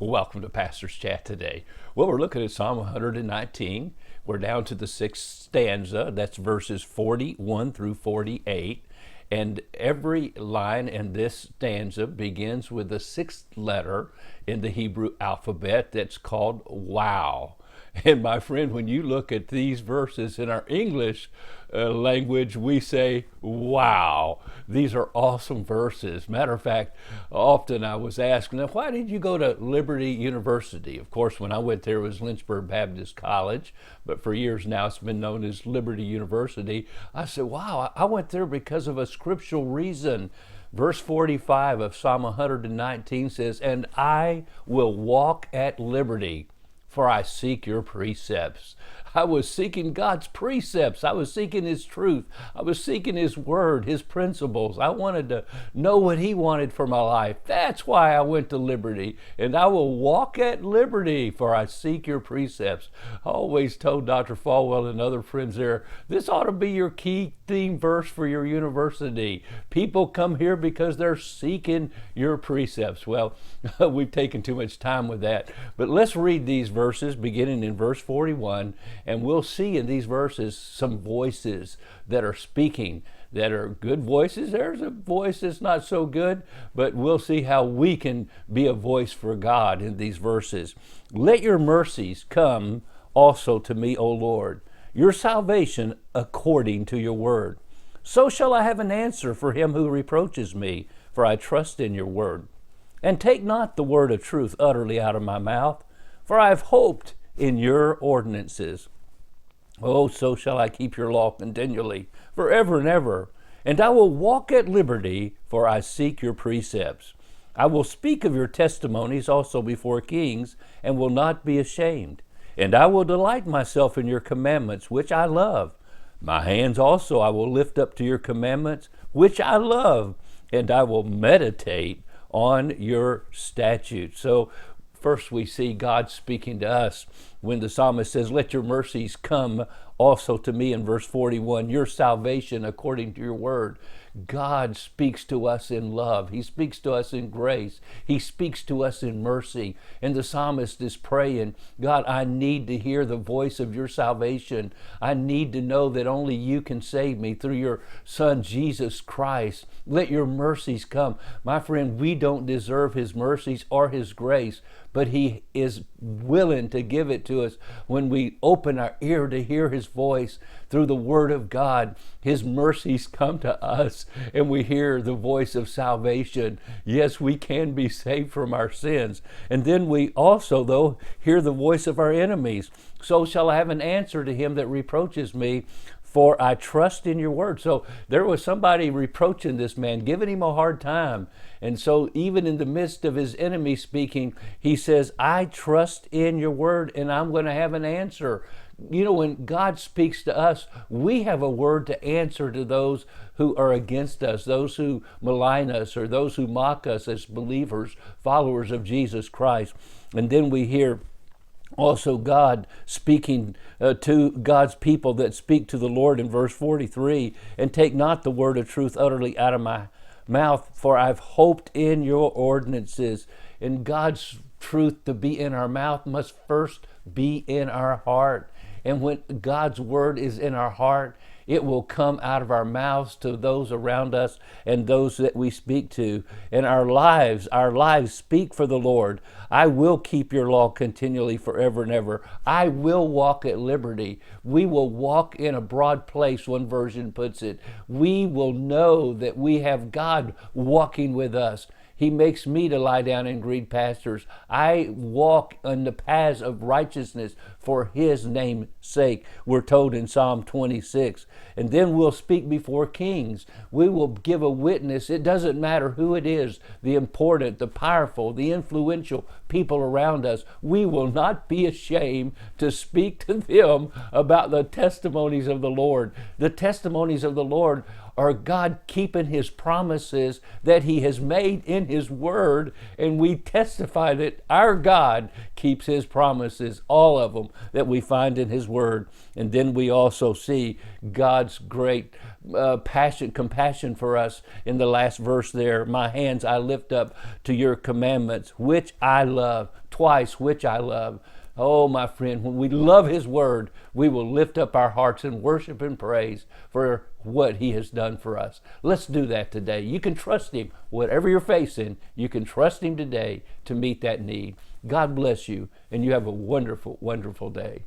Welcome to Pastor's Chat today. Well, we're looking at Psalm 119. We're down to the sixth stanza. That's verses 41 through 48. And every line in this stanza begins with the sixth letter in the Hebrew alphabet that's called wow. And my friend, when you look at these verses in our English language, we say, wow, these are awesome verses. Matter of fact, often I was asked, now, why did you go to Liberty University? Of course, when I went there, it was Lynchburg Baptist College, but for years now it's been known as Liberty University. I said, wow, I went there because of a scriptural reason. Verse 45 of Psalm 119 says, and I will walk at liberty, for I seek your precepts. I was seeking God's precepts. I was seeking His truth. I was seeking His word, His principles. I wanted to know what He wanted for my life. That's why I went to Liberty. And I will walk at liberty, for I seek your precepts. I always told Dr. Falwell and other friends there, this ought to be your key theme verse for your university. People come here because they're seeking your precepts. Well, we've taken too much time with that. But let's read these verses beginning in verse 41. And we'll see in these verses some voices that are speaking, that are good voices. There's a voice that's not so good, but we'll see how we can be a voice for God in these verses. Let your mercies come also to me, O Lord, your salvation according to your word. So shall I have an answer for him who reproaches me, for I trust in your word. And take not the word of truth utterly out of my mouth, for I have hoped in your ordinances. Oh, so shall I keep your law continually, forever and ever. And I will walk at liberty, for I seek your precepts. I will speak of your testimonies also before kings, and will not be ashamed. And I will delight myself in your commandments, which I love. My hands also I will lift up to your commandments, which I love, and I will meditate on your statutes. So first we see God speaking to us when the psalmist says, let your mercies come also to me in verse 41, your salvation according to your word. God speaks to us in love. He speaks to us in grace. He speaks to us in mercy. And the psalmist is praying, God, I need to hear the voice of your salvation. I need to know that only you can save me through your Son, Jesus Christ. Let your mercies come. My friend, we don't deserve his mercies or his grace, but he is willing to give it to us when we open our ear to hear his voice through the word of God. His mercies come to us and we hear the voice of salvation. Yes, we can be saved from our sins. And then we also, though, hear the voice of our enemies. So shall I have an answer to him that reproaches me, for I trust in your word. So there was somebody reproaching this man, giving him a hard time. And so even in the midst of his enemy speaking, he says, I trust in your word and I'm going to have an answer. You know, when God speaks to us, we have a word to answer to those who are against us, those who malign us, or those who mock us as believers, followers of Jesus Christ. And then we hear also God speaking to God's people that speak to the Lord in verse 43, and take not the word of truth utterly out of my mouth, for I've hoped in your ordinances. And God's truth to be in our mouth must first be in our heart. And when God's word is in our heart, it will come out of our mouths to those around us and those that we speak to. And our lives speak for the Lord. I will keep your law continually forever and ever. I will walk at liberty. We will walk in a broad place, one version puts it. We will know that we have God walking with us. He makes me to lie down in green pastures. I walk in the paths of righteousness for his name's sake, we're told in Psalm 26. And then we'll speak before kings. We will give a witness. It doesn't matter who it is, the important, the powerful, the influential people around us. We will not be ashamed to speak to them about the testimonies of the Lord. The testimonies of the Lord are God keeping his promises that he has made in his word, and we testify that our God keeps his promises, all of them that we find in his word. And then we also see God's great compassion for us in the last verse there. My hands I lift up to your commandments, which I love. twice, which I love. Oh, my friend, when we love His Word, we will lift up our hearts and worship and praise for what He has done for us. Let's do that today. You can trust Him. Whatever you're facing, you can trust Him today to meet that need. God bless you, and you have a wonderful, wonderful day.